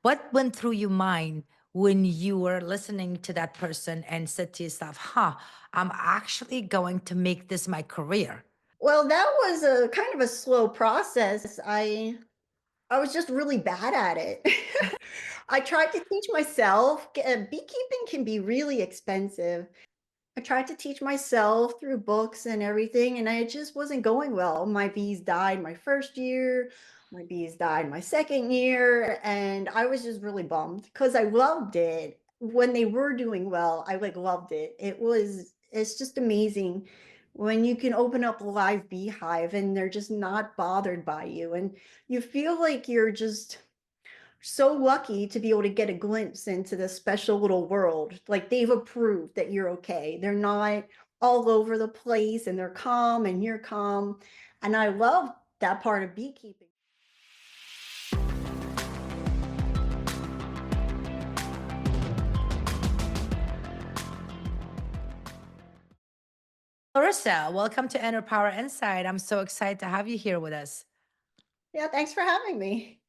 What went through your mind when you were listening to that person and said to yourself, huh, I'm actually going to make this my career? Well, that was a kind of a slow process. I was just really bad at it. I tried to teach myself. Beekeeping can be really expensive. I tried to teach myself through books and everything, and it just wasn't going well. My bees died my first year. My bees died my second year, and I was just really bummed because I loved it. When they were doing well, I like loved it. It's just amazing when you can open up a live beehive and they're just not bothered by you, and you feel like you're just so lucky to be able to get a glimpse into this special little world. Like they've approved that you're okay. They're not all over the place and they're calm and you're calm. And I love that part of beekeeping. Laryssa, welcome to Inner Power Inside. I'm so excited to have you here with us. Yeah, thanks for having me.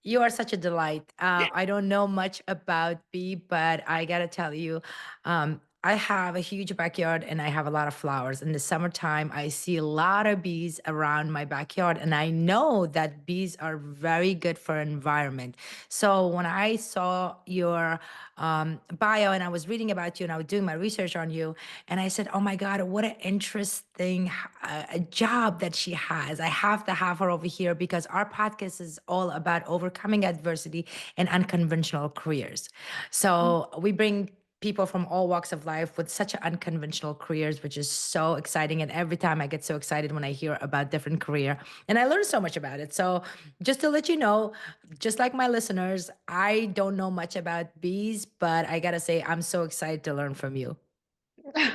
You are such a delight. I don't know much about bee, but I gotta tell you, I have a huge backyard and I have a lot of flowers. In the summertime, I see a lot of bees around my backyard, and I know that bees are very good for environment. So when I saw your bio and I was reading about you and I was doing my research on you, and I said, "Oh my God, what an interesting a job that she has. I have to have her over here because our podcast is all about overcoming adversity and unconventional careers." So we bring people from all walks of life with such unconventional careers, which is so exciting. And every time I get so excited when I hear about different career, and I learn so much about it. So just to let you know, just like my listeners, I don't know much about bees, but I gotta say, I'm so excited to learn from you.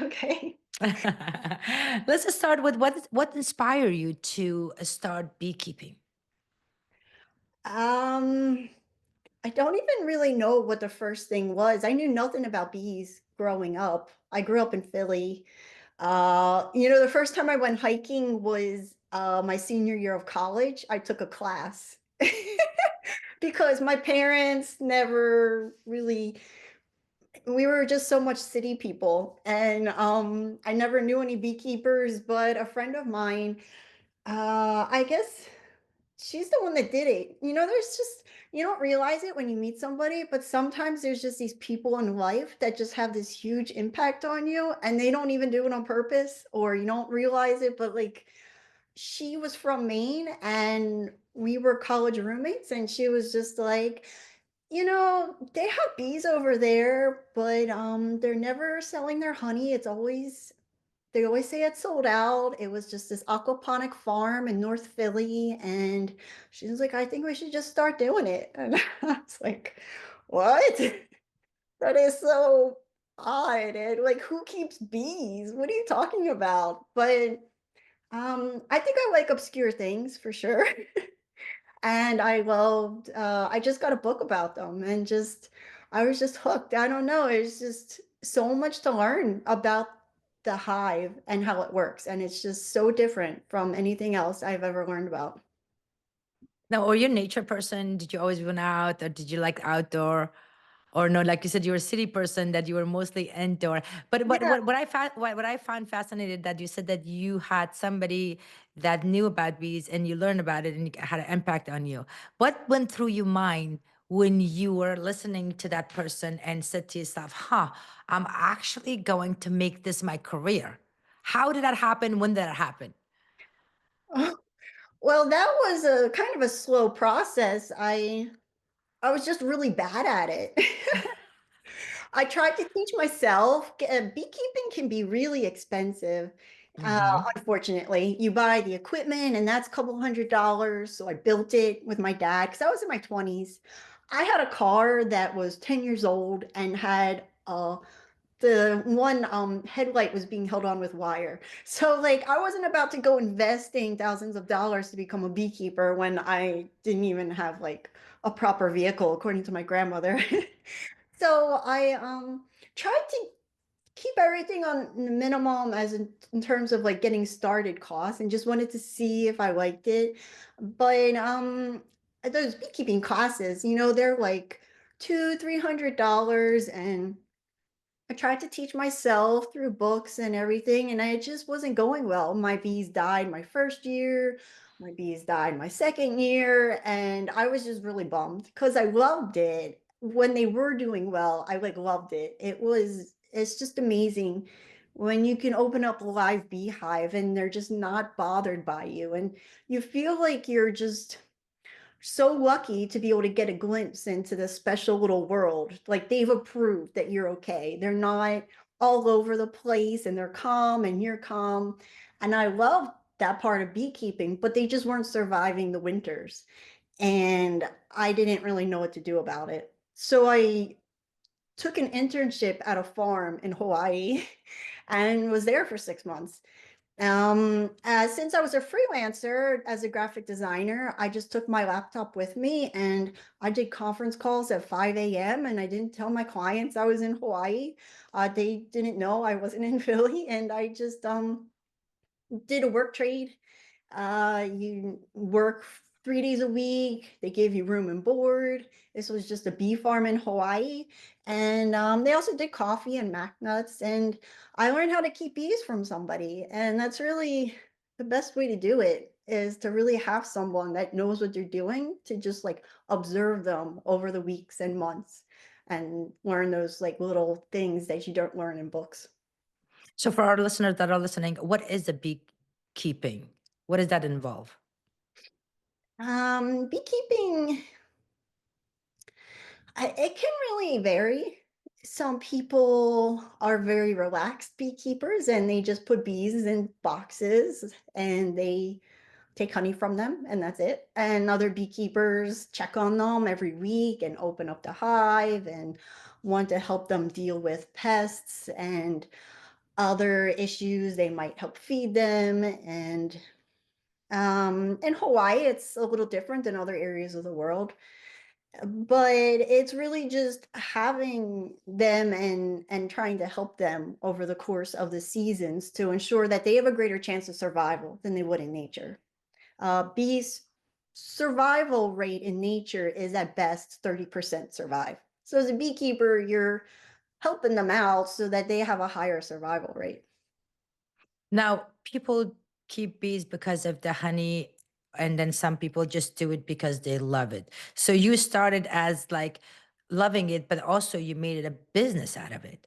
Okay. Let's just start with what inspired you to start beekeeping. Um, I don't even really know what the first thing was. I knew nothing about bees growing up. I grew up in Philly. The first time I went hiking was my senior year of college. I took a class because my parents never really, we were just so much city people. And I never knew any beekeepers, but a friend of mine, I guess she's the one that did it. There's just, you don't realize it when you meet somebody, but sometimes there's just these people in life that just have this huge impact on you and they don't even do it on purpose or you don't realize it. But like, she was from Maine and we were college roommates, and she was just like, they have bees over there, but they're never selling their honey. They always say it's sold out. It was just this aquaponic farm in North Philly. And she was like, I think we should just start doing it. And I was like, what? That is so odd. And like, who keeps bees? What are you talking about? But I think I like obscure things for sure. And I just got a book about them and I was just hooked. I don't know. It's just so much to learn about the hive and how it works. And it's just so different from anything else I've ever learned about. Now, are you a nature person? Did you always run out, or did you like outdoor? Or no, like you said, you're a city person that you were mostly indoor. But Yeah. what I found fascinated that you said that you had somebody that knew about bees and you learned about it and it had an impact on you. What went through your mind when you were listening to that person and said to yourself, huh, I'm actually going to make this my career? How did that happen? When did that happen? Well, that was a kind of a slow process. I was just really bad at it. I tried to teach myself. Beekeeping can be really expensive. Hmm. Unfortunately, you buy the equipment and that's a couple $100. So I built it with my dad because I was in my 20s. I had a car that was 10 years old and had the one headlight was being held on with wire. So like I wasn't about to go investing thousands of dollars to become a beekeeper when I didn't even have like a proper vehicle, according to my grandmother. So I tried to keep everything on the minimum as in terms of like getting started costs, and just wanted to see if I liked it. But those beekeeping classes, they're like $200, $300, and I tried to teach myself through books and everything, and I just wasn't going well. My bees died my first year, my bees died my second year, and I was just really bummed because I loved it. When they were doing well, I like loved it. It's just amazing when you can open up a live beehive and they're just not bothered by you, and you feel like you're just so lucky to be able to get a glimpse into this special little world. Like they've approved that you're okay. They're not all over the place and they're calm and you're calm. And I love that part of beekeeping, but they just weren't surviving the winters. And I didn't really know what to do about it. So I took an internship at a farm in Hawaii and was there for 6 months. Since I was a freelancer as a graphic designer, I just took my laptop with me and I did conference calls at 5 a.m. and I didn't tell my clients I was in Hawaii. They didn't know I wasn't in Philly, and I just did a work trade. You work 3 days a week. They gave you room and board. This was just a bee farm in Hawaii. And they also did coffee and mac nuts. And I learned how to keep bees from somebody. And that's really the best way to do it, is to really have someone that knows what they're doing, to just like observe them over the weeks and months and learn those like little things that you don't learn in books. So for our listeners that are listening, what is the beekeeping? What does that involve? Beekeeping, it can really vary. Some people are very relaxed beekeepers and they just put bees in boxes and they take honey from them and that's it. And other beekeepers check on them every week and open up the hive and want to help them deal with pests and other issues. They might help feed them. And in Hawaii, it's a little different than other areas of the world, but it's really just having them and trying to help them over the course of the seasons to ensure that they have a greater chance of survival than they would in nature. Bees survival rate in nature is at best 30% survive. So as a beekeeper, you're helping them out so that they have a higher survival rate. Now, people keep bees because of the honey, and then some people just do it because they love it. So you started as like loving it, but also you made it a business out of it.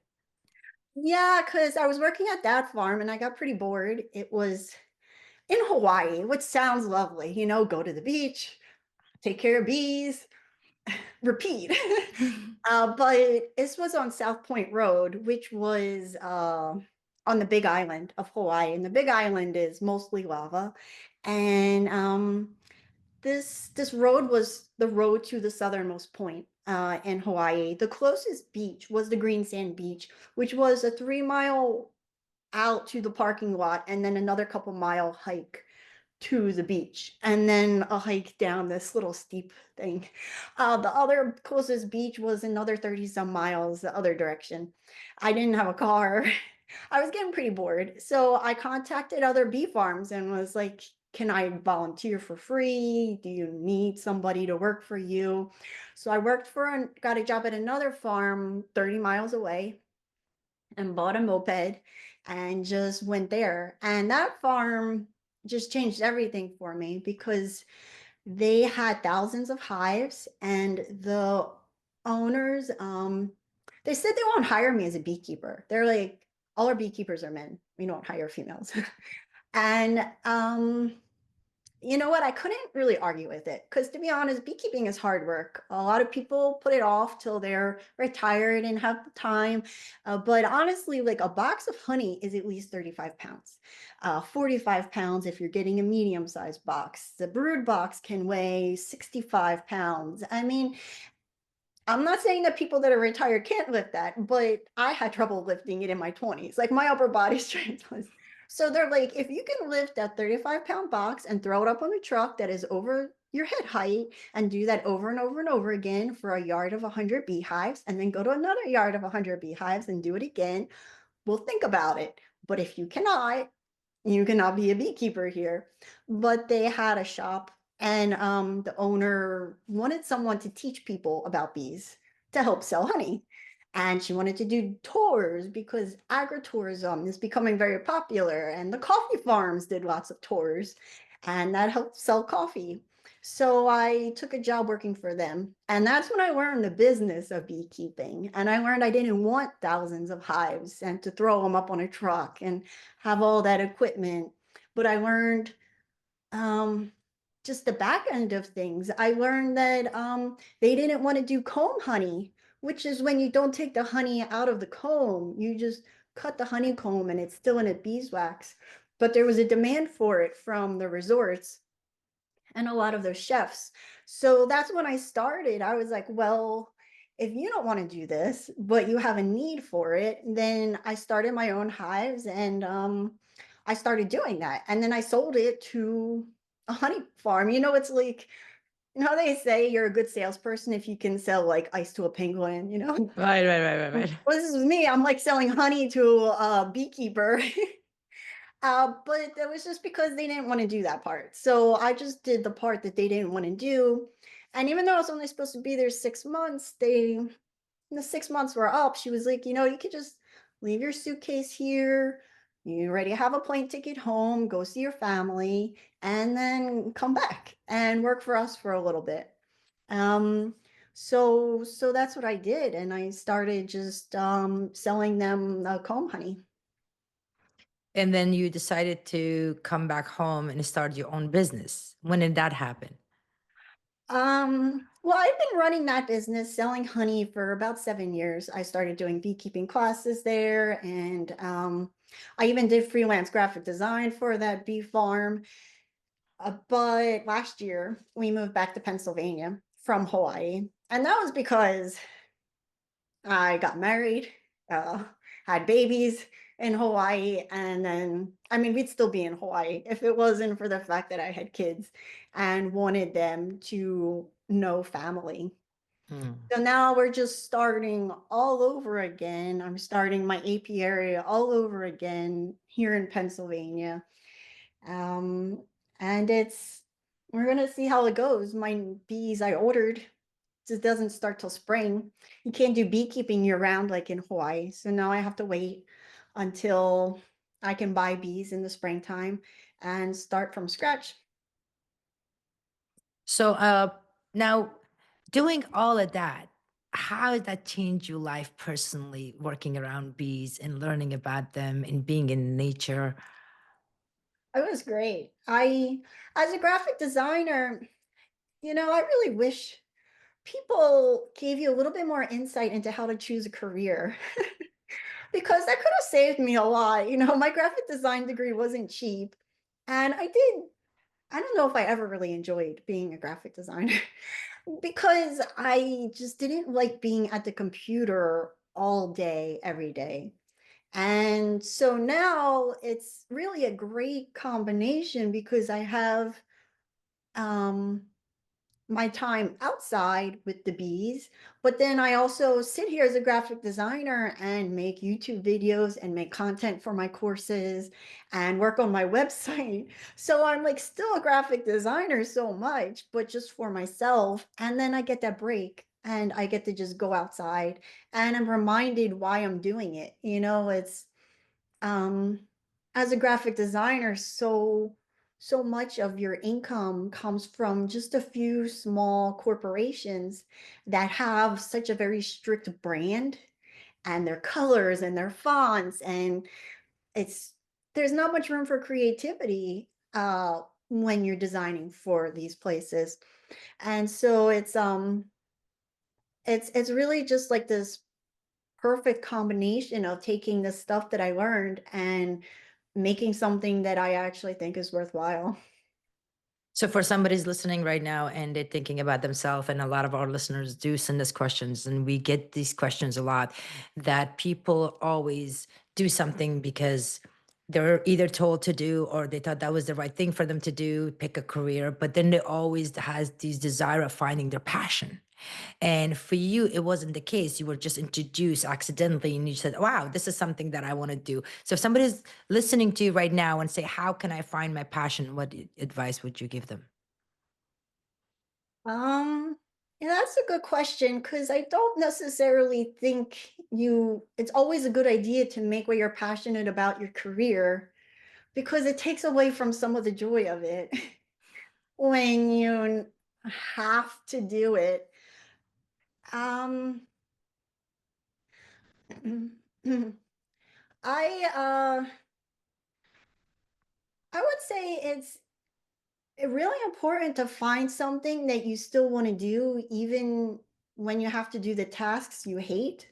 Yeah, because I was working at that farm and I got pretty bored. It was in Hawaii, which sounds lovely, go to the beach, take care of bees, repeat. But this was on South Point Road, which was on the Big Island of Hawaii. And the Big Island is mostly lava. And this road was the road to the southernmost point in Hawaii. The closest beach was the Green Sand Beach, which was a 3 mile out to the parking lot and then another couple mile hike to the beach and then a hike down this little steep thing. The other closest beach was another 30 some miles the other direction. I didn't have a car. I was getting pretty bored. So I contacted other bee farms and was like, can I volunteer for free? Do you need somebody to work for you? So I got a job at another farm 30 miles away and bought a moped and just went there. And that farm just changed everything for me because they had thousands of hives and the owners, they said they won't hire me as a beekeeper. They're like, all our beekeepers are men. We don't hire females. And you know what? I couldn't really argue with it because, to be honest, beekeeping is hard work. A lot of people put it off till they're retired and have the time. But honestly, like a box of honey is at least 35 pounds, 45 pounds if you're getting a medium sized box. The brood box can weigh 65 pounds. I mean, I'm not saying that people that are retired can't lift that, but I had trouble lifting it in my 20s. Like my upper body strength was. So they're like, if you can lift that 35-pound box and throw it up on a truck that is over your head height and do that over and over and over again for a yard of 100 beehives, and then go to another yard of 100 beehives and do it again, we'll think about it. But if you cannot be a beekeeper here. But they had a shop And the owner wanted someone to teach people about bees to help sell honey. And she wanted to do tours because agritourism is becoming very popular, and the coffee farms did lots of tours, and that helped sell coffee. So I took a job working for them. And that's when I learned the business of beekeeping. And I learned I didn't want thousands of hives and to throw them up on a truck and have all that equipment. But I learned um, just the back end of things. I learned that they didn't want to do comb honey, which is when you don't take the honey out of the comb. You just cut the honeycomb and it's still in a beeswax. But there was a demand for it from the resorts and a lot of those chefs. So that's when I started. I was like, well, if you don't want to do this, but you have a need for it, then I started my own hives, and I started doing that. And then I sold it to a honey farm. It's like, how they say you're a good salesperson if you can sell like ice to a penguin. Right, right, right, right, Well, right. this is me. I'm like selling honey to a beekeeper. But that was just because they didn't want to do that part. So I just did the part that they didn't want to do. And even though I was only supposed to be there 6 months, the 6 months were up. She was like, you could just leave your suitcase here. You already have a plane ticket home, go see your family, and then come back and work for us for a little bit. Um, so that's what I did. And I started just selling them comb honey. And then you decided to come back home and start your own business. When did that happen? Well, I've been running that business selling honey for about 7 years. I started doing beekeeping classes there, and I even did freelance graphic design for that bee farm. But last year we moved back to Pennsylvania from Hawaii, and that was because I got married, uh, had babies in Hawaii, and then, I mean, we'd still be in Hawaii if it wasn't for the fact that I had kids and wanted them to know family. Mm. So now we're just starting all over again. I'm starting my apiary all over again here in Pennsylvania. Um, and we're gonna see how it goes. My bees I ordered just doesn't start till spring. You can't do beekeeping year round like in Hawaii. So now I have to wait until I can buy bees in the springtime and start from scratch. So, now doing all of that, how did that change your life personally, working around bees and learning about them and being in nature? It was great. As a graphic designer, I really wish people gave you a little bit more insight into how to choose a career because that could have saved me a lot. My graphic design degree wasn't cheap. And I don't know if I ever really enjoyed being a graphic designer because I just didn't like being at the computer all day, every day. And so now it's really a great combination because I have um, my time outside with the bees, but then I also sit here as a graphic designer and make YouTube videos and make content for my courses and work on my website. So I'm like still a graphic designer so much, but just for myself. And then I get that break and I get to just go outside and I'm reminded why I'm doing it. It's um as a graphic designer, so much of your income comes from just a few small corporations that have such a very strict brand and their colors and their fonts, and it's there's not much room for creativity when you're designing for these places. And so it's really just like this perfect combination of taking the stuff that I learned and making something that I actually think is worthwhile. So, for somebody's listening right now and they're thinking about themselves, and a lot of our listeners do send us questions, and we get these questions a lot, that people always do something because they're either told to do or they thought that was the right thing for them to do, pick a career, but then they always has these desire of finding their passion. And for you, it wasn't the case. You were just introduced accidentally and you said, wow, this is something that I want to do. So if somebody's listening to you right now and say, how can I find my passion? What advice would you give them? Um, yeah, that's a good question because I don't necessarily think it's always a good idea to make what you're passionate about your career because it takes away from some of the joy of it when you have to do it. Um, I uh I would say it's really important to find something that you still want to do even when you have to do the tasks you hate.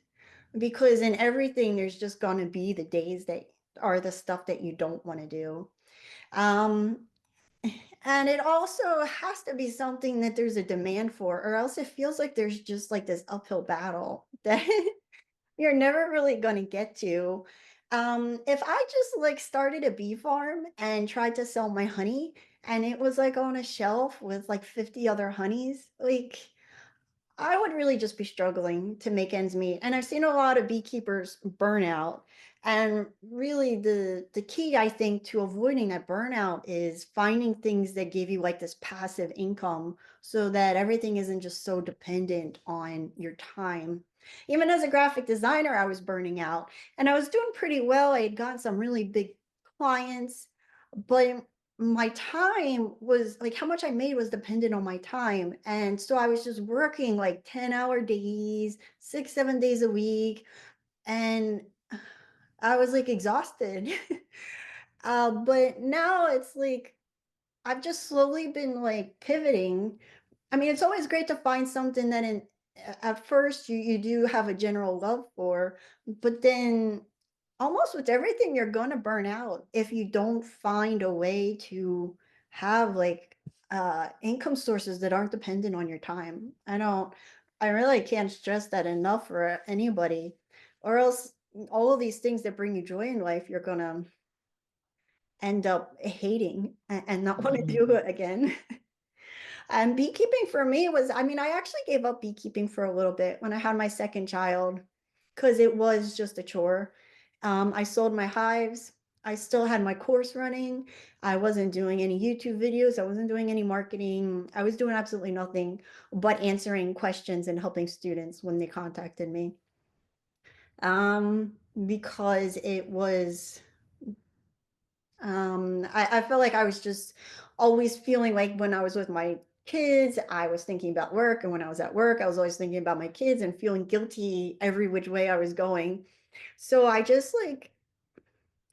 Because in everything, there's just going to be the days that are the stuff that you don't want to do. Um, and it also has to be something that there's a demand for, or else it feels like there's just like this uphill battle that you're never really going to get to. If I just like started a bee farm and tried to sell my honey and it was like on a shelf with like 50 other honeys, like I would really just be struggling to make ends meet. And I've seen a lot of beekeepers burn out. And really the key I think to avoiding that burnout is finding things that give you like this passive income so that everything isn't just so dependent on your time. Even as a graphic designer, I was burning out and I was doing pretty well. I had gotten some really big clients, but my time was like how much I made was dependent on my time. And so I was just working like 10-hour days, 6, 7 days a week. And I was like exhausted. But now it's like I've just slowly been like pivoting. I mean, it's always great to find something that at first you do have a general love for, but then almost with everything you're gonna burn out if you don't find a way to have like income sources that aren't dependent on your time. I really can't stress that enough for anybody, or else all of these things that bring you joy in life you're gonna end up hating and not want to do Mhm. it again. And beekeeping for me was, I mean, I actually gave up beekeeping for a little bit when I had my second child because it was just a chore. I sold my hives. I still had my course running. I wasn't doing any YouTube videos. I wasn't doing any marketing. I was doing absolutely nothing but answering questions and helping students when they contacted me. Because it was I felt like I was just always feeling like when I was with my kids, I was thinking about work, and when I was at work, I was always thinking about my kids and feeling guilty every which way I was going. So I just like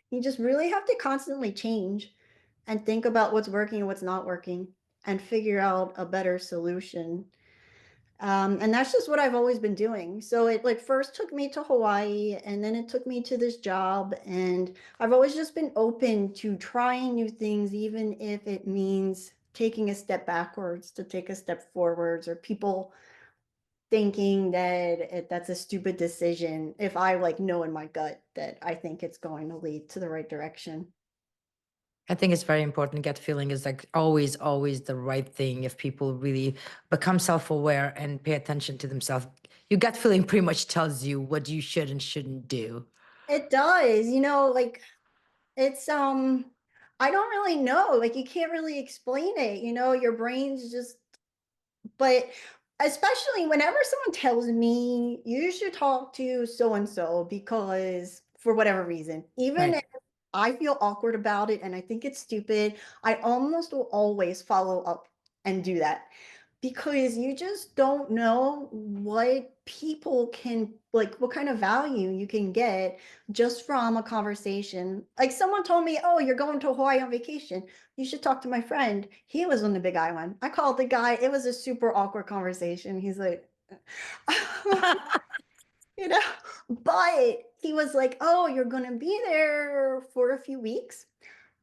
you just really have to constantly change and think about what's working and what's not working and figure out a better solution. And that's just what I've always been doing. So it like first took me to Hawaii and then it took me to this job. And I've always just been open to trying new things, even if it means taking a step backwards to take a step forwards, or people thinking that that's a stupid decision if I like know in my gut that I think it's going to lead to the right direction. I think it's very important. Gut feeling is like always, always the right thing. If people really become self aware and pay attention to themselves, your gut feeling pretty much tells you what you should and shouldn't do. It does, like it's I don't really know. Like you can't really explain it. Your brain's just but especially whenever someone tells me you should talk to so and so because for whatever reason, even Right. if I feel awkward about it and I think it's stupid, I almost will always follow up and do that because you just don't know what people can like what kind of value you can get just from a conversation. Like someone told me, "Oh, you're going to Hawaii on vacation. You should talk to my friend. He was on the Big Island." I called the guy. It was a super awkward conversation. He's like, you know, but he was like, "Oh, you're going to be there for a few weeks.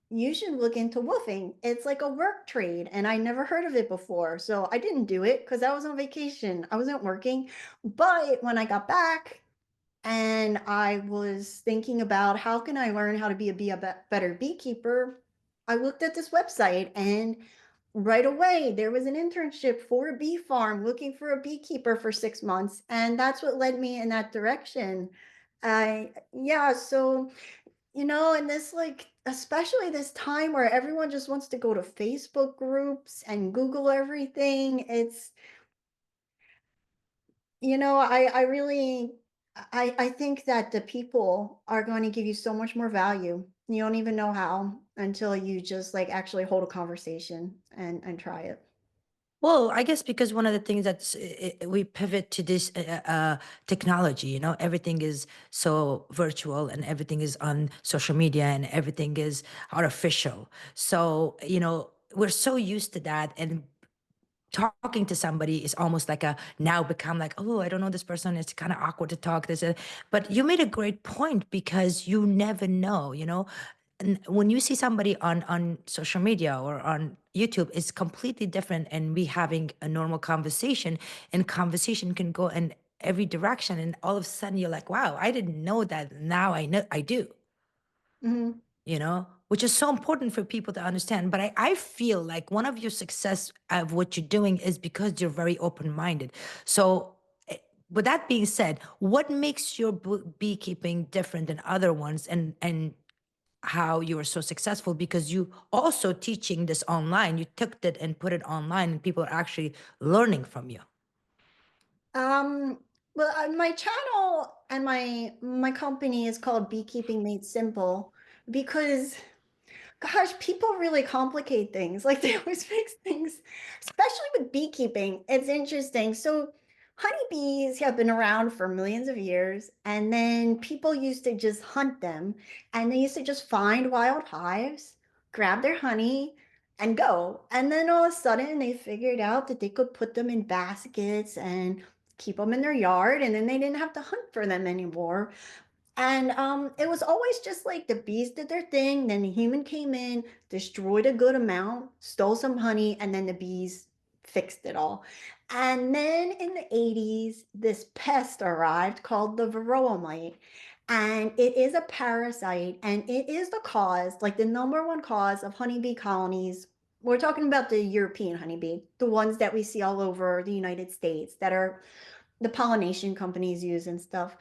You should look into woofing. It's like a work trade." And I never heard of it before. So I didn't do it because I was on vacation. I wasn't working. But when I got back and I was thinking about how can I learn how to be a better beekeeper, I looked at this website and right away there was an internship for a bee farm looking for a beekeeper for 6 months. And that's what led me in that direction. Yeah, so and this like especially this time where everyone just wants to go to Facebook groups and Google everything. I really I think that the people are going to give you so much more value. You don't even know how until you just like actually hold a conversation and try it. Well, I guess because one of the things that's we pivot to this technology, everything is so virtual and everything is on social media and everything is artificial. So, we're so used to that. And talking to somebody is almost like a now become like, oh, I don't know this person, it's kind of awkward to talk this. But you made a great point because you never know, and when you see somebody on social media or on YouTube, it's completely different, and we having a normal conversation, and conversation can go in every direction, and all of a sudden you're like, wow, I didn't know that, now I know I do, Mhm. which is so important for people to understand. But I feel like one of your success of what you're doing is because you're very open-minded. So with that being said, what makes your beekeeping different than other ones, and how you are so successful? Because you also teaching this online, you took it and put it online, and people are actually learning from you. Um, well, my channel and my company is called Beekeeping Made Simple because gosh, people really complicate things. Like they always fix things, especially with beekeeping. It's interesting. So, honeybees have been around for millions of years, and then people used to just hunt them, and they used to just find wild hives, grab their honey, and go. And then all of a sudden, they figured out that they could put them in baskets and keep them in their yard, and then they didn't have to hunt for them anymore. And it was always just like the bees did their thing, then the human came in, destroyed a good amount, stole some honey, and then the bees fixed it all. And then in the 80s, this pest arrived called the varroa mite. And it is a parasite, and it is the cause, like the number one cause of honeybee colonies. We're talking about the European honeybee, the ones that we see all over the United States that are the pollination companies use and stuff.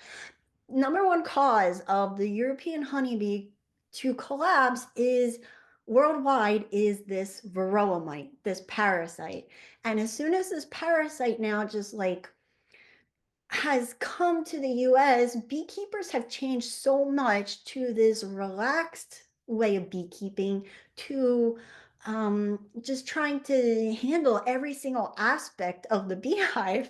Number one cause of the European honeybee to collapse is worldwide is this varroa mite, this parasite. And as soon as this parasite now just like has come to the US, beekeepers have changed so much to this relaxed way of beekeeping, to just trying to handle every single aspect of the beehive.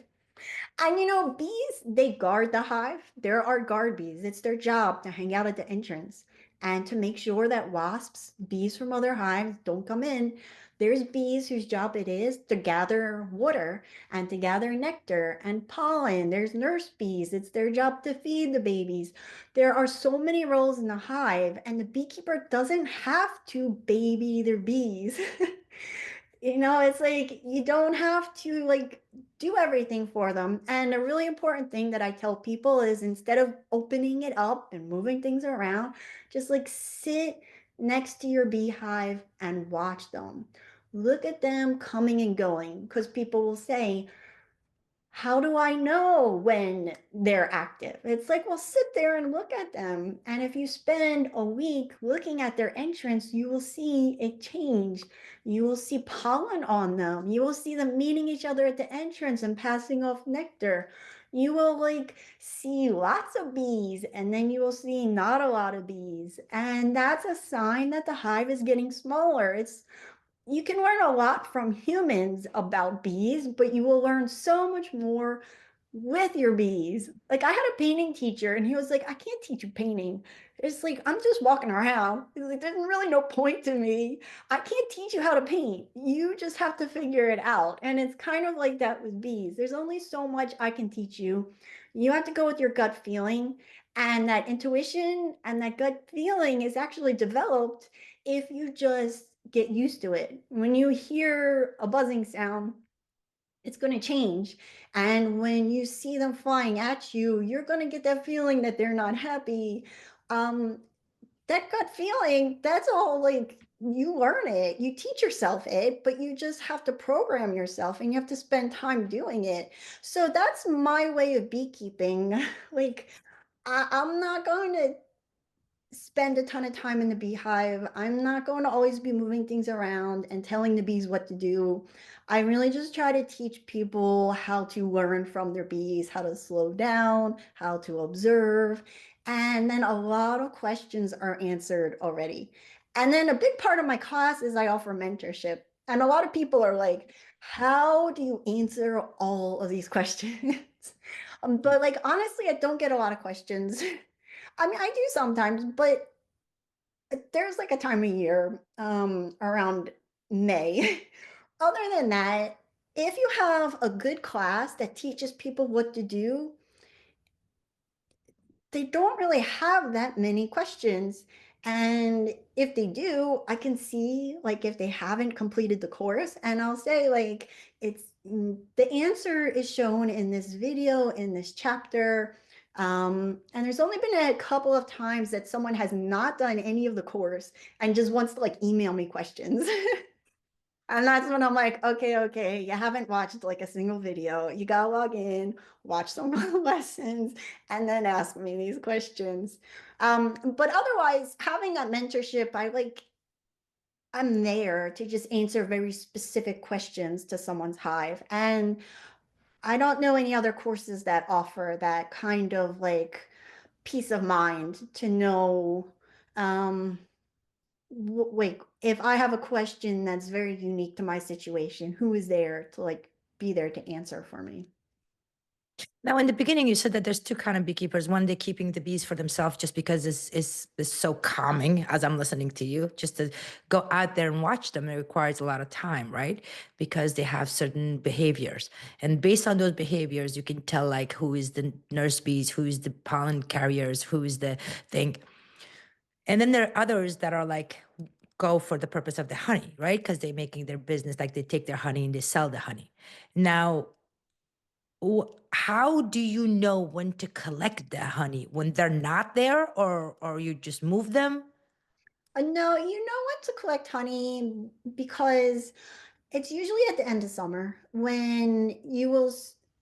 And bees, they guard the hive. There are guard bees. It's their job to hang out at the entrance and to make sure that wasps, bees from other hives, don't come in. There's bees whose job it is to gather water and to gather nectar and pollen. There's nurse bees. It's their job to feed the babies. There are so many roles in the hive, and the beekeeper doesn't have to baby their bees. It's like you don't have to like do everything for them. And a really important thing that I tell people is instead of opening it up and moving things around, just like sit next to your beehive and watch them. Look at them coming and going because people will say, how do I know when they're active? It's like, well, sit there and look at them. And if you spend a week looking at their entrance, you will see it change. You will see pollen on them. You will see them meeting each other at the entrance and passing off nectar. You will like see lots of bees, and then you will see not a lot of bees. And that's a sign that the hive is getting smaller. You can learn a lot from humans about bees, but you will learn so much more with your bees. Like I had a painting teacher and he was like, I can't teach you painting. It's like I'm just walking around. He's like, there's really no point to me. I can't teach you how to paint. You just have to figure it out. And it's kind of like that with bees. There's only so much I can teach you. You have to go with your gut feeling. And that intuition and that gut feeling is actually developed if you just get used to it. When you hear a buzzing sound, it's going to change. And when you see them flying at you, you're going to get that feeling that they're not happy. Um, that gut feeling, that's all like you learn it. You teach yourself it, but you just have to program yourself and you have to spend time doing it. So that's my way of beekeeping. Like, I'm not going to spend a ton of time in the beehive. I'm not going to always be moving things around and telling the bees what to do. I really just try to teach people how to learn from their bees, how to slow down, how to observe. And then a lot of questions are answered already. And then a big part of my class is I offer mentorship. And a lot of people are like, how do you answer all of these questions? But like, honestly, I don't get a lot of questions. I mean, I do sometimes, but there's like a time of year around May. Other than that, if you have a good class that teaches people what to do, they don't really have that many questions. And if they do, I can see like if they haven't completed the course, and I'll say like the answer is shown in this video in this chapter. And there's only been a couple of times that someone has not done any of the course and just wants to like email me questions. And that's when I'm like, okay, okay, you haven't watched like a single video. You gotta log in, watch some lessons, and then ask me these questions. But otherwise, having that mentorship, I'm there to just answer very specific questions to someone's hive. And I don't know any other courses that offer that kind of like peace of mind to know um wait, if I have a question that's very unique to my situation, who is there to like be there to answer for me? Now, in the beginning, you said that there's two kind of beekeepers. One, they're keeping the bees for themselves just because it's so calming as I'm listening to you. Just to go out there and watch them, it requires a lot of time, right? Because they have certain behaviors. And based on those behaviors, you can tell like who is the nurse bees, who is the pollen carriers, who is the thing. And then there are others that are like go for the purpose of the honey, right? Because they're making their business, like they take their honey and they sell the honey. Now, how do you know when to collect the honey? When they're not there, or you just move them? No, you know what to collect honey because it's usually at the end of summer when you will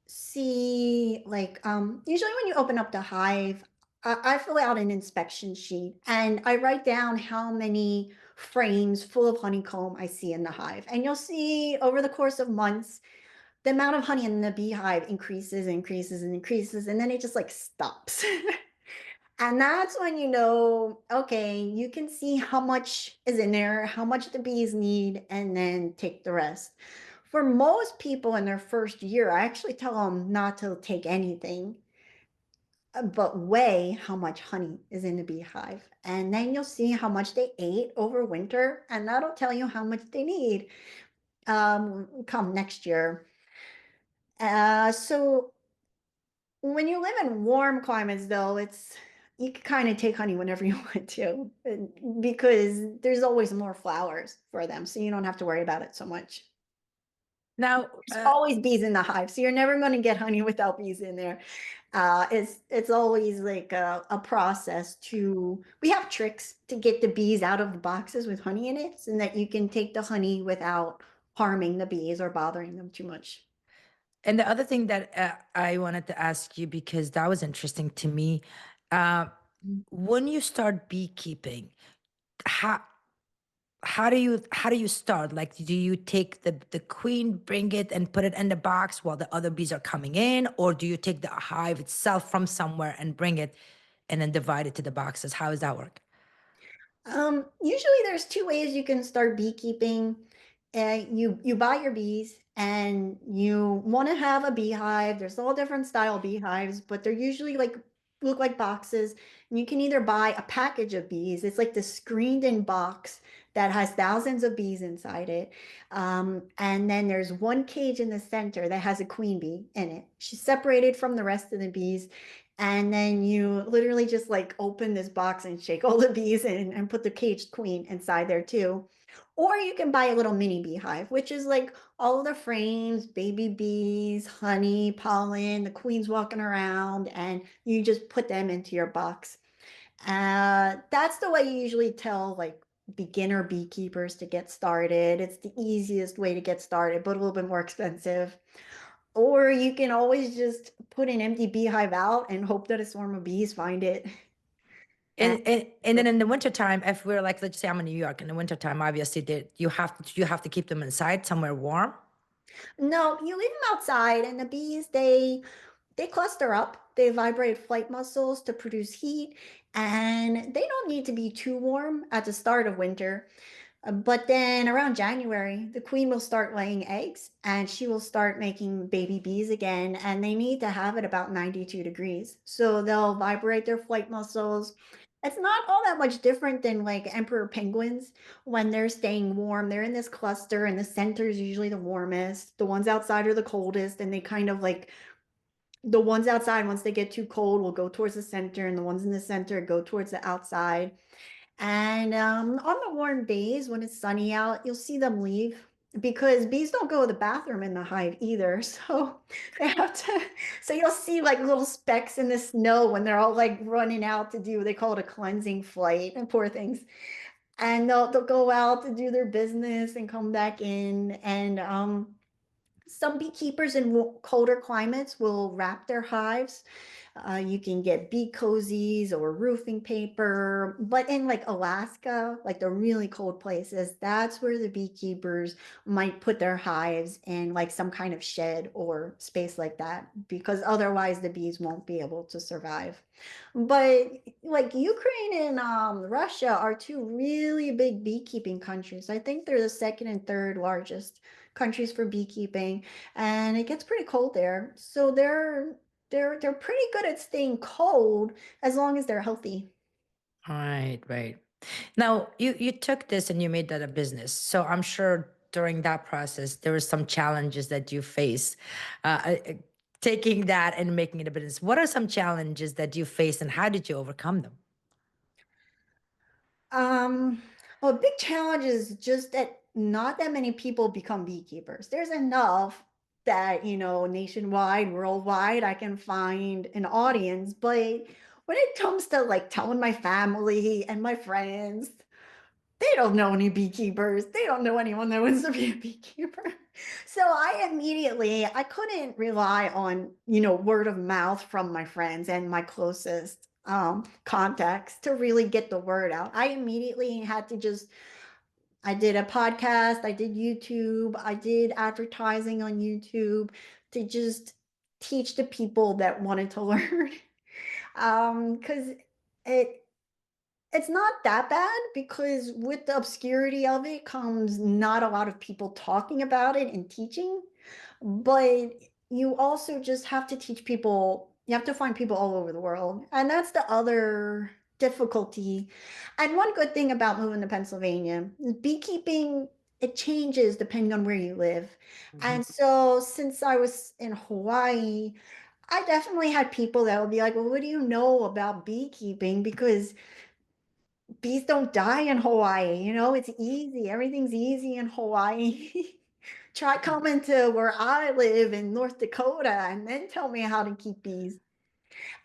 see like usually when you open up the hive, I fill out an inspection sheet and I write down how many frames full of honeycomb I see in the hive. And you'll see over the course of months the amount of honey in the beehive increases, increases, and increases, and then it just like stops. And that's when you know, okay, you can see how much is in there, how much the bees need, and then take the rest. For most people in their first year, I actually tell them not to take anything, but weigh how much honey is in the beehive. And then you'll see how much they ate over winter, and that'll tell you how much they need come next year. So when you live in warm climates, though, it's you can kind of take honey whenever you want to because there's always more flowers for them, so you don't have to worry about it so much. Now, There's always bees in the hive, so you're never going to get honey without bees in there. It's always like a process to. We have tricks to get the bees out of the boxes with honey in it, so that you can take the honey without harming the bees or bothering them too much. and the other thing that I wanted to ask you because that was interesting to me, uh, when you start beekeeping, how how do you start? Like, do you take the queen, bring it, and put it in the box while the other bees are coming in, or do you take the hive itself from somewhere and bring it, and then divide it to the boxes? How does that work? Usually there's two ways you can start beekeeping. You buy your bees and you want to have a beehive. There's all different style beehives, but they're usually like look like boxes. And you can either buy a package of bees. It's like the screened in box that has thousands of bees inside it. And then there's one cage in the center that has a queen bee in it. She's separated from the rest of the bees, and then you literally just like open this box and shake all the bees in and put the caged queen inside there too. Or you can buy a little mini beehive, which is like all of the frames, baby bees, honey, pollen, the queen's walking around, and you just put them into your box. That's the way you usually tell like beginner beekeepers to get started. It's the easiest way to get started, but a little bit more expensive. Or you can always just put an empty beehive out and hope that a swarm of bees find it. And then in the wintertime, if we're like, let's say I'm in New York in the wintertime, obviously you have to keep them inside somewhere warm. No, you leave them outside, and the bees they cluster up. They vibrate flight muscles to produce heat, and they don't need to be too warm at the start of winter. But then around January, the queen will start laying eggs and she will start making baby bees again. And they need to have it about 92 degrees. So they'll vibrate their flight muscles. It's not all that much different than like emperor penguins when they're staying warm. They're in this cluster, and the center is usually the warmest. The ones outside are the coldest. And they kind of like the ones outside, once they get too cold, will go towards the center, and the ones in the center go towards the outside. And on the warm days when it's sunny out, you'll see them leave because bees don't go to the bathroom in the hive either. So they have to, so you'll see like little specks in the snow when they're all like running out to do, they call it a cleansing flight, and poor things. And they'll go out to do their business and come back in. And some beekeepers in colder climates will wrap their hives. You can get bee cozies or roofing paper, but in like Alaska, like the really cold places, that's where the beekeepers might put their hives in like some kind of shed or space like that, because otherwise the bees won't be able to survive. But like Ukraine and Russia are two really big beekeeping countries. I think they're the second and third largest countries for beekeeping, and it gets pretty cold there. So they're pretty good at staying cold as long as they're healthy. Right, right. Now you took this and you made that a business. So I'm sure during that process there were some challenges that you face, taking that and making it a business. What are some challenges that you face, and how did you overcome them? Um, well, a big challenge is just that not that many people become beekeepers. There's enough that, nationwide, worldwide, I can find an audience. But when it comes to like telling my family and my friends, they don't know any beekeepers. They don't know anyone that wants to be a beekeeper. So I couldn't rely on, word of mouth from my friends and my closest contacts to really get the word out. I immediately had to just, I did a podcast, I did YouTube, I did advertising on YouTube to just teach the people that wanted to learn. Because it it's not that bad, because with the obscurity of it comes not a lot of people talking about it and teaching, but you also just have to teach people, you have to find people all over the world. And that's the other difficulty. And one good thing about moving to Pennsylvania, beekeeping, it changes depending on where you live. Mhm. And so since I was in Hawaii, I definitely had people that would be like, well, what do you know about beekeeping? Because bees don't die in Hawaii. It's easy. Everything's easy in Hawaii. Try coming to where I live in North Dakota and then tell me how to keep bees.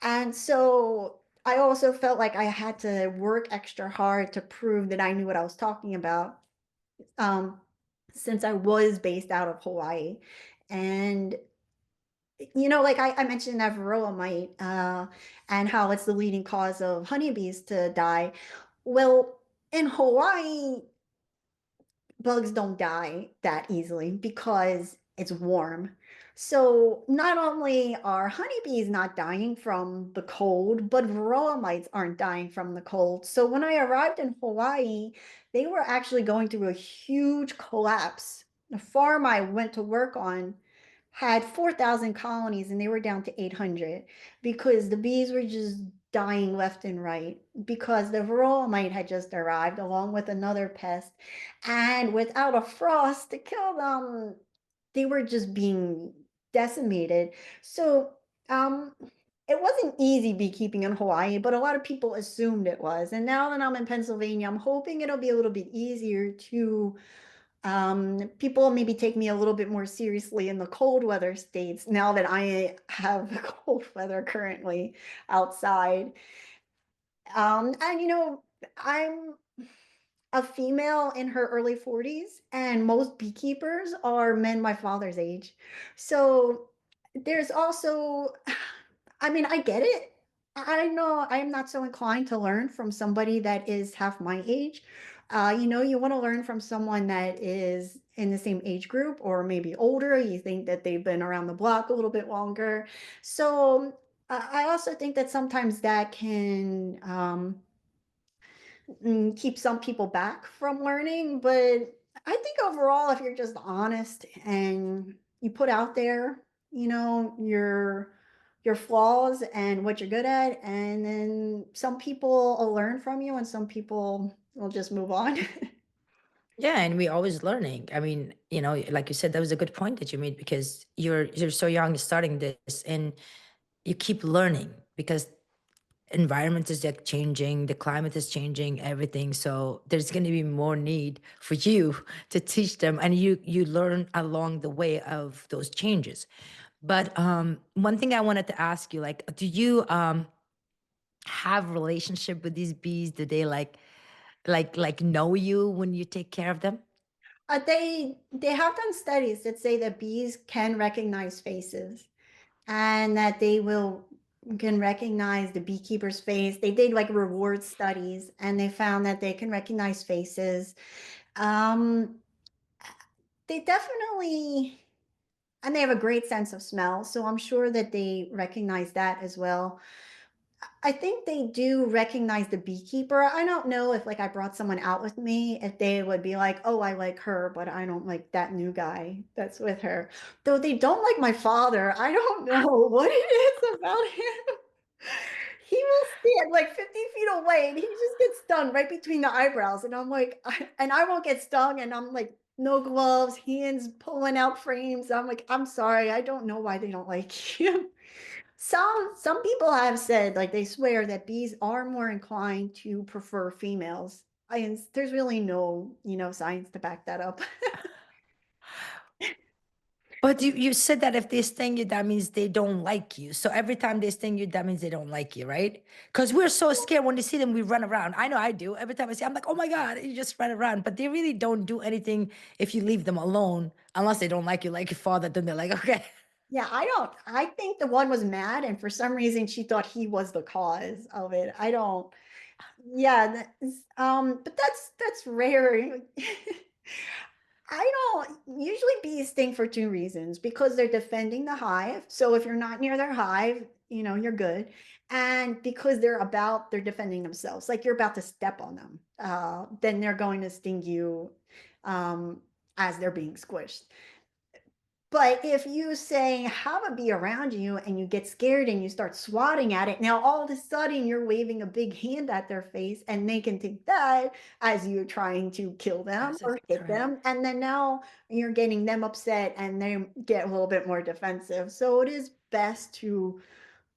And so I also felt like I had to work extra hard to prove that I knew what I was talking about, um, since I was based out of Hawaii. And, like I mentioned that varroa mite, and how it's the leading cause of honeybees to die. Well, in Hawaii, bugs don't die that easily because it's warm. So not only are honeybees not dying from the cold, but varroa mites aren't dying from the cold. So when I arrived in Hawaii, they were actually going through a huge collapse. The farm I went to work on had 4,000 colonies, and they were down to 800 because the bees were just dying left and right because the varroa mite had just arrived along with another pest. And without a frost to kill them, they were just being decimated. So, um, it wasn't easy beekeeping in Hawaii, but a lot of people assumed it was. And now that I'm in Pennsylvania, I'm hoping it'll be a little bit easier to, people maybe take me a little bit more seriously in the cold weather states now that I have cold weather currently outside. And I'm a female in her early 40s, and most beekeepers are men my father's age. So there's also, I mean, I get it. I know I am not so inclined to learn from somebody that is half my age. You want to learn from someone that is in the same age group or maybe older. You think that they've been around the block a little bit longer. So I also think that sometimes that can keep some people back from learning. But I think overall, if you're just honest and you put out there, your flaws and what you're good at, and then some people will learn from you, and some people will just move on. Yeah, and we're always learning. I mean, like you said, that was a good point that you made because you're so young starting this, and you keep learning because environment is like changing, the climate is changing, everything. So there's going to be more need for you to teach them, and you learn along the way of those changes. But one thing I wanted to ask you, like, do you have relationship with these bees? Do they like know you when you take care of them? They have done studies that say that bees can recognize faces, and that they will can recognize the beekeeper's face. They did like reward studies, and they found that they can recognize faces. Um, they definitely, and they have a great sense of smell, so I'm sure that they recognize that as well. I think they do recognize the beekeeper. I don't know if like I brought someone out with me, if they would be like, "Oh, I like her, but I don't like that new guy that's with her." Though they don't like my father. I don't know what it is about him. He will stand like 50 feet away and he just gets stung right between the eyebrows. And I'm like, and I won't get stung. And I'm like, no gloves, hands pulling out frames. I'm like, I'm sorry. I don't know why they don't like him. Some people have said, like, they swear that bees are more inclined to prefer females. And there's really no, science to back that up. But you said that if they sting you, that means they don't like you. So every time they sting you, that means they don't like you, right? Because we're so scared when we see them, we run around. I know I do. Every time I see, I'm like, oh my God, you just run around. But they really don't do anything if you leave them alone, unless they don't like you, like your father. Then they're like, okay. Yeah, I don't. I think the one was mad, and for some reason she thought he was the cause of it. I don't. Yeah, but that's rare. I don't usually bees sting for two reasons, because they're defending the hive. So if you're not near their hive, you're good. And because they're defending themselves. Like you're about to step on them. Then they're going to sting you um as they're being squished. But if you say have a bee around you and you get scared and you start swatting at it, now all of a sudden you're waving a big hand at their face and they can take that as you trying to kill them As a or hit threat. them. And then now you're getting them upset and they get a little bit more defensive. So it is best to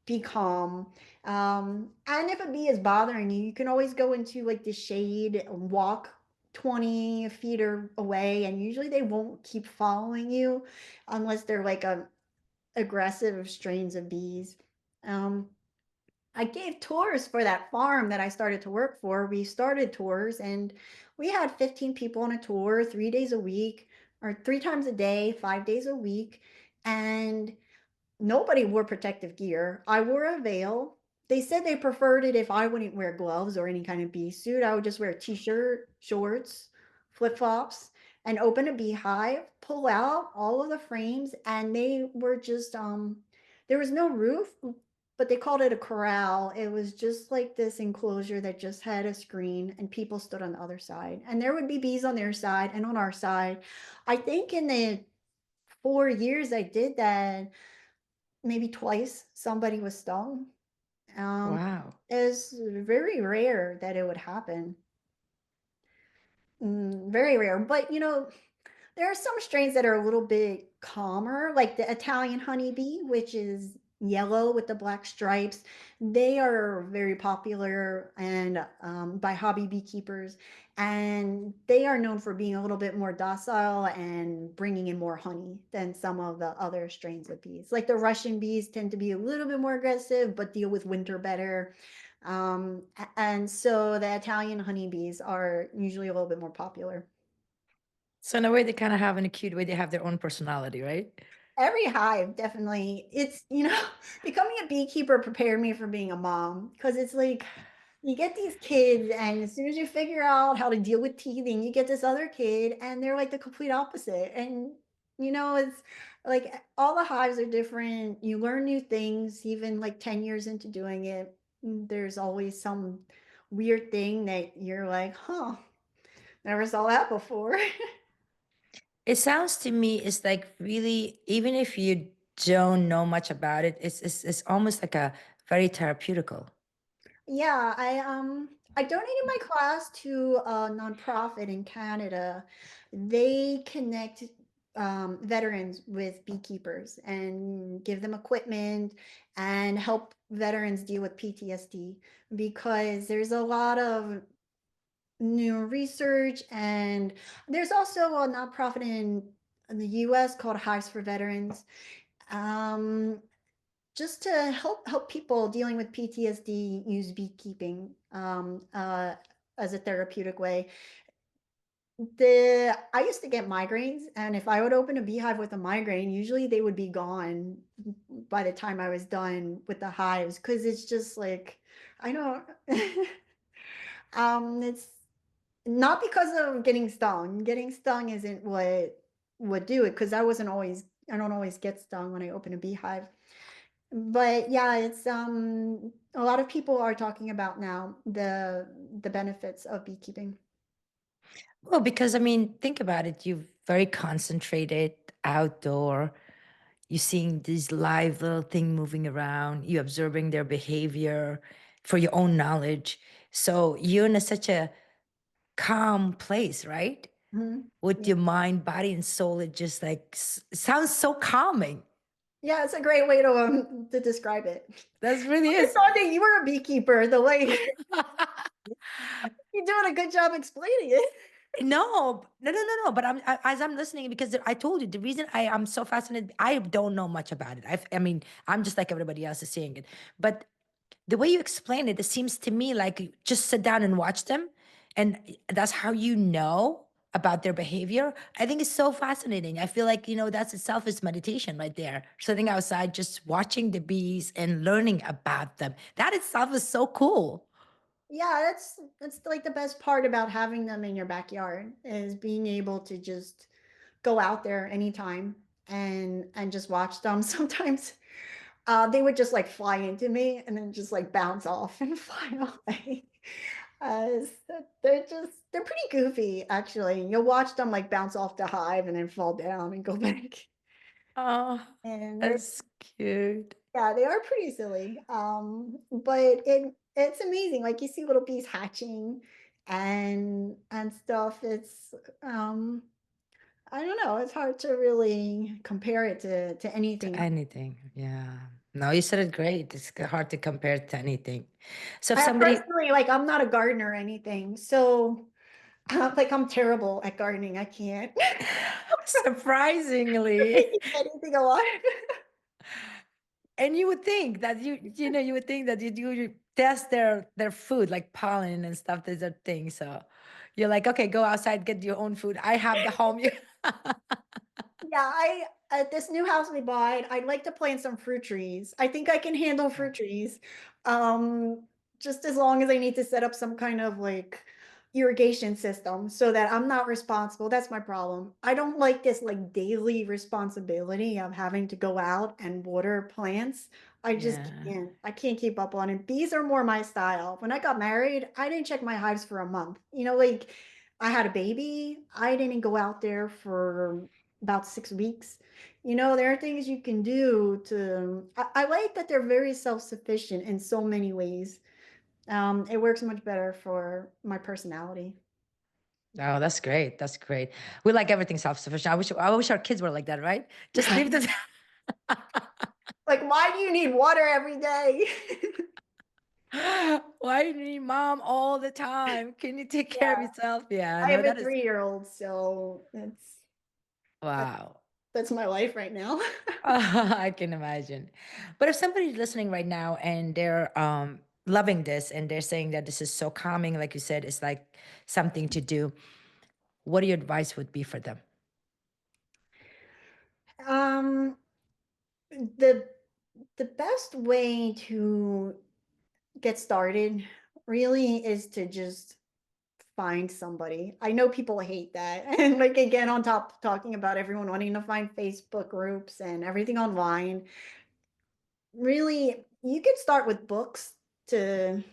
be calm. And if a bee is bothering you, you can always go into like the shade and walk 20 feet or away, and usually they won't keep following you unless they're like aggressive strains of bees. Um, I gave tours for that farm that I started to work for. We started tours and we had 15 people on a tour 3 days a week, or 3 times a day, 5 days a week. And nobody wore protective gear. I wore a veil. They said they preferred it if I wouldn't wear gloves or any kind of bee suit. I would just wear a t-shirt, shorts, flip-flops, and open a beehive, pull out all of the frames, and they were just there was no roof, but they called it a corral. It was just like this enclosure that just had a screen and people stood on the other side. And there would be bees on their side and on our side. I think in the 4 years I did that, maybe twice somebody was stung. Um, Wow. it's very rare that it would happen. Very rare. But there are some strains that are a little bit calmer, like the Italian honeybee, which is yellow with the black stripes. They are very popular and by hobby beekeepers, and they are known for being a little bit more docile and bringing in more honey than some of the other strains of bees. Like the Russian bees tend to be a little bit more aggressive, but deal with winter better. And so the Italian honeybees are usually a little bit more popular. So in a way, they kind of have in a cute way, they have their own personality, right? Every hive, definitely. It's, becoming a beekeeper prepared me for being a mom because it's like you get these kids, and as soon as you figure out how to deal with teething, you get this other kid, and they're like the complete opposite. And, it's like all the hives are different. You learn new things, even like 10 years into doing it. There's always some weird thing that you're like, huh, never saw that before. It sounds to me it's like really, even if you don't know much about it, it's almost like a very therapeutical. Yeah, I donated my class to a nonprofit in Canada. They connect veterans with beekeepers and give them equipment and help veterans deal with PTSD because there's a lot of new research, and there's also a nonprofit in the US called Hives for Veterans. Um, just to help people dealing with PTSD use beekeeping as a therapeutic way. The I used to get migraines, and if I would open a beehive with a migraine, usually they would be gone by the time I was done with the hives because it's just like I don't. It's not because of getting stung. Getting stung isn't what would do it because I don't always get stung when I open a beehive. But yeah, it's a lot of people are talking about now the benefits of beekeeping. Well, because I mean, think about it. You're very concentrated outdoor. You're seeing these live little thing moving around. You're observing their behavior for your own knowledge. So you're in such a calm place, right? Mhm. With Yeah. your mind, body, and soul. It just like sounds so calming. Yeah, it's a great way to describe it. That's really I just is. thought that you were a beekeeper, the way you're doing a good job explaining it. No, no, no, no, no. But as I'm listening, because I told you the reason I am so fascinated. I don't know much about it. I mean, I'm just like everybody else is seeing it. But the way you explain it, it seems to me like you just sit down and watch them, and that's how you know about their behavior. I think it's so fascinating. I feel like that's itself is meditation right there. Sitting outside, just watching the bees and learning about them. That itself is so cool. Yeah, that's like the best part about having them in your backyard is being able to just go out there anytime and just watch them. Sometimes they would just like fly into me and then just like bounce off and fly away. They're pretty goofy actually. You'll watch them like bounce off the hive and then fall down and go back. Oh, And they're that's cute. yeah, they are pretty silly. But it's amazing. Like you see little bees hatching and stuff. It's I don't know. It's hard to really compare it to anything To else. anything. Yeah. No, you said it great. It's hard to compare to anything. So if I somebody personally like I'm not a gardener or anything, so like I'm terrible at gardening. I can't surprisingly, keep anything alive. and you would think that you would think that you test their food like pollen and stuff. These are things. So you're like, okay, go outside, get your own food. I have the home. Yeah, I at this new house we bought, I'd like to plant some fruit trees. I think I can handle Yeah. fruit trees. Um, just as long as I need to set up some kind of like irrigation system so that I'm not responsible. That's my problem. I don't like this like daily responsibility of having to go out and water plants. I just Yeah. can't. I can't keep up on it. Bees are more my style. When I got married, I didn't check my hives for a month. Like I had a baby. I didn't go out there for about 6 weeks. There are things you can do to. I like that they're very self-sufficient in so many ways. It works much better for my personality. Oh, that's great. That's great. We like everything self-sufficient. I wish our kids were like that, right? Just leave the Like, why do you need water every day? why do you need mom all the time? Can you take care of Yeah, yourself? Yeah, I no, have a that is 3-year-old, so that, wow. that's my life right now. I can imagine. But if somebody's listening right now and they're loving this and they're saying that this is so calming, like you said, it's like something to do, what your advice would be for them? The the best way to get started really is to just find somebody. I know people hate that. And like again, on top of talking about everyone wanting to find Facebook groups and everything online, really you could start with books to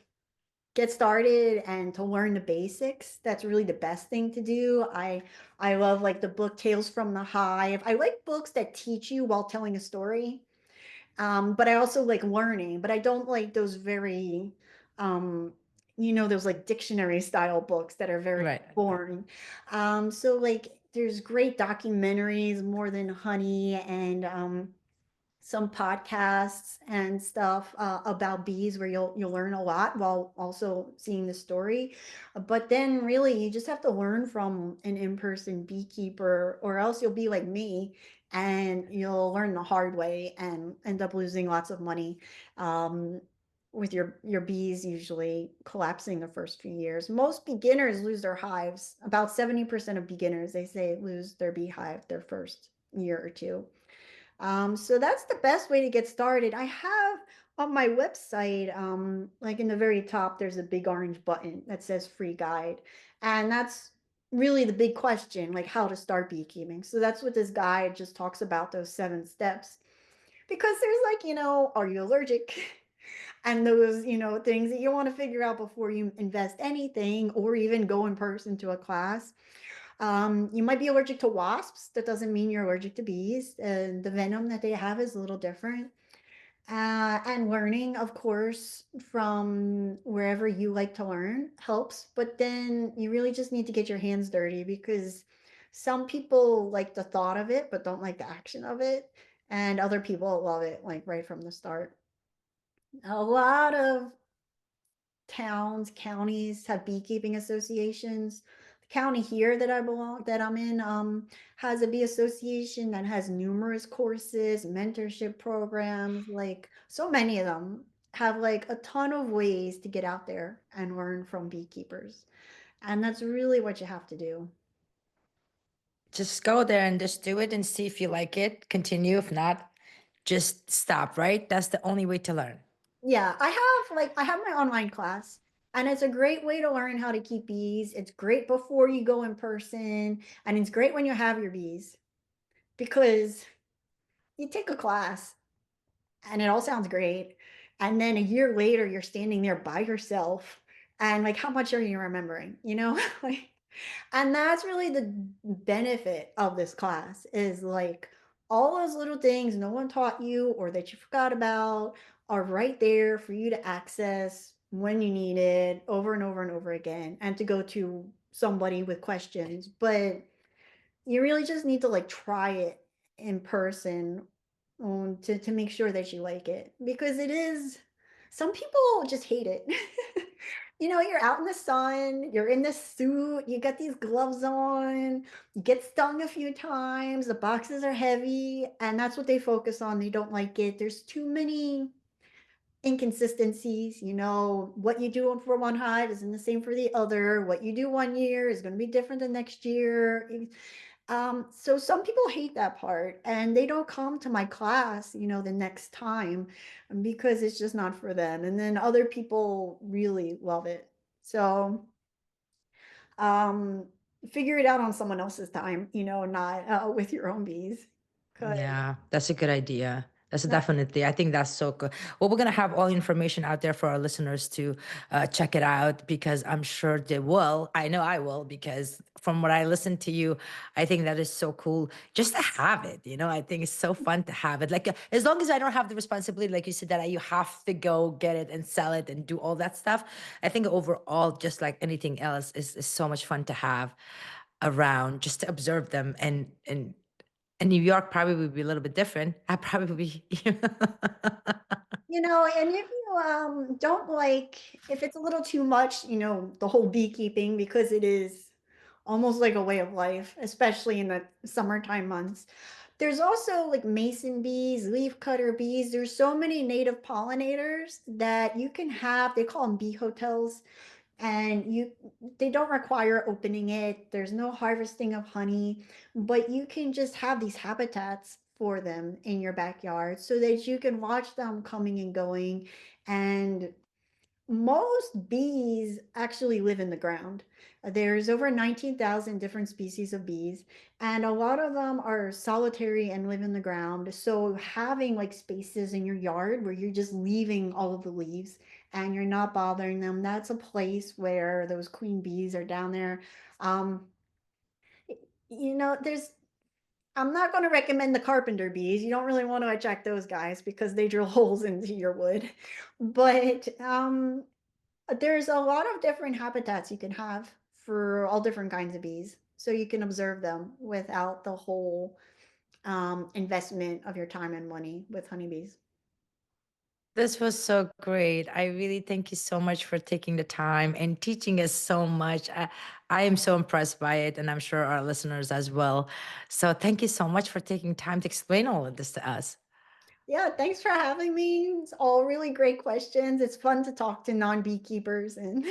get started and to learn the basics. That's really the best thing to do. I love like the book Tales from the Hive. I like books that teach you while telling a story. But I also like learning, but I don't like those very, um, those like dictionary style books that are very Right. boring. So like there's great documentaries, More Than Honey, and some podcasts and stuff about bees where you'll learn a lot while also seeing the story. But then really you just have to learn from an in-person beekeeper or else you'll be like me and you'll learn the hard way and end up losing lots of money um, with your bees usually collapsing the first few years. Most beginners lose their hives. About 70% of beginners, they say, lose their beehive their first year or two. So that's the best way to get started. I have on my website, like in the very top, there's a big orange button that says free guide. And that's really the big question, like how to start beekeeping. So that's what this guide just talks about, those 7 steps. Because there's like, are you allergic? And those, things that you want to figure out before you invest anything or even go in person to a class. You might be allergic to wasps. That doesn't mean you're allergic to bees. The venom that they have is a little different. And learning, of course, from wherever you like to learn helps. But then you really just need to get your hands dirty because some people like the thought of it, but don't like the action of it. And other people love it, like right from the start. A lot of towns, counties have beekeeping associations. The county here that I'm in, has a bee association that has numerous courses, mentorship programs, like so many of them have like a ton of ways to get out there and learn from beekeepers. And that's really what you have to do. Just go there and just do it and see if you like it. Continue. If not, just stop, right? That's the only way to learn. Yeah, I have my online class and it's a great way to learn how to keep bees. It's great before you go in person and it's great when you have your bees because you take a class and it all sounds great. And then a year later, you're standing there by yourself. And like, how much are you remembering? Like, and that's really the benefit of this class is like all those little things no one taught you or that you forgot about are right there for you to access when you need it over and over and over again and to go to somebody with questions. But you really just need to like try it in person to make sure that you like it because it is some people just hate it. You're out in the sun, you're in this suit, you got these gloves on, you get stung a few times, the boxes are heavy, and that's what they focus on. They don't like it. There's too many inconsistencies. What you do for one hive isn't the same for the other. What you do one year is going to be different the next year. So some people hate that part and they don't come to my class, the next time because it's just not for them. And then other people really love it. So, um, figure it out on someone else's time, not with your own bees. Cause Yeah, that's a good idea. That's that, definitely, I think that's so good. Well, we're going to have all the information out there for our listeners to check it out because I'm sure they will. I know I will because from what I listened to you, I think that is so cool just to have it. I think it's so fun to have it. Like, as long as I don't have the responsibility, like you said, that you have to go get it and sell it and do all that stuff. I think overall, just like anything else, is so much fun to have around just to observe them and New York probably would be a little bit different. I probably be and if you don't like if it's a little too much, the whole beekeeping because it is almost like a way of life, especially in the summertime months. There's also like mason bees, leaf cutter bees. There's so many native pollinators that you can have. They call them bee hotels and they don't require opening it. There's no harvesting of honey, but you can just have these habitats for them in your backyard so that you can watch them coming and going. And most bees actually live in the ground. There's over 19,000 different species of bees, and a lot of them are solitary and live in the ground. So having like spaces in your yard where you're just leaving all of the leaves and you're not bothering them, that's a place where those queen bees are down there. Um, there's I'm not going to recommend the carpenter bees. You don't really want to attract those guys because they drill holes into your wood. But there's a lot of different habitats you can have for all different kinds of bees. So you can observe them without the whole investment of your time and money with honeybees. This was so great. I really thank you so much for taking the time and teaching us so much. I am so impressed by it, and I'm sure our listeners as well. So, thank you so much for taking time to explain all of this to us. Yeah, thanks for having me. It's all really great questions. It's fun to talk to non beekeepers and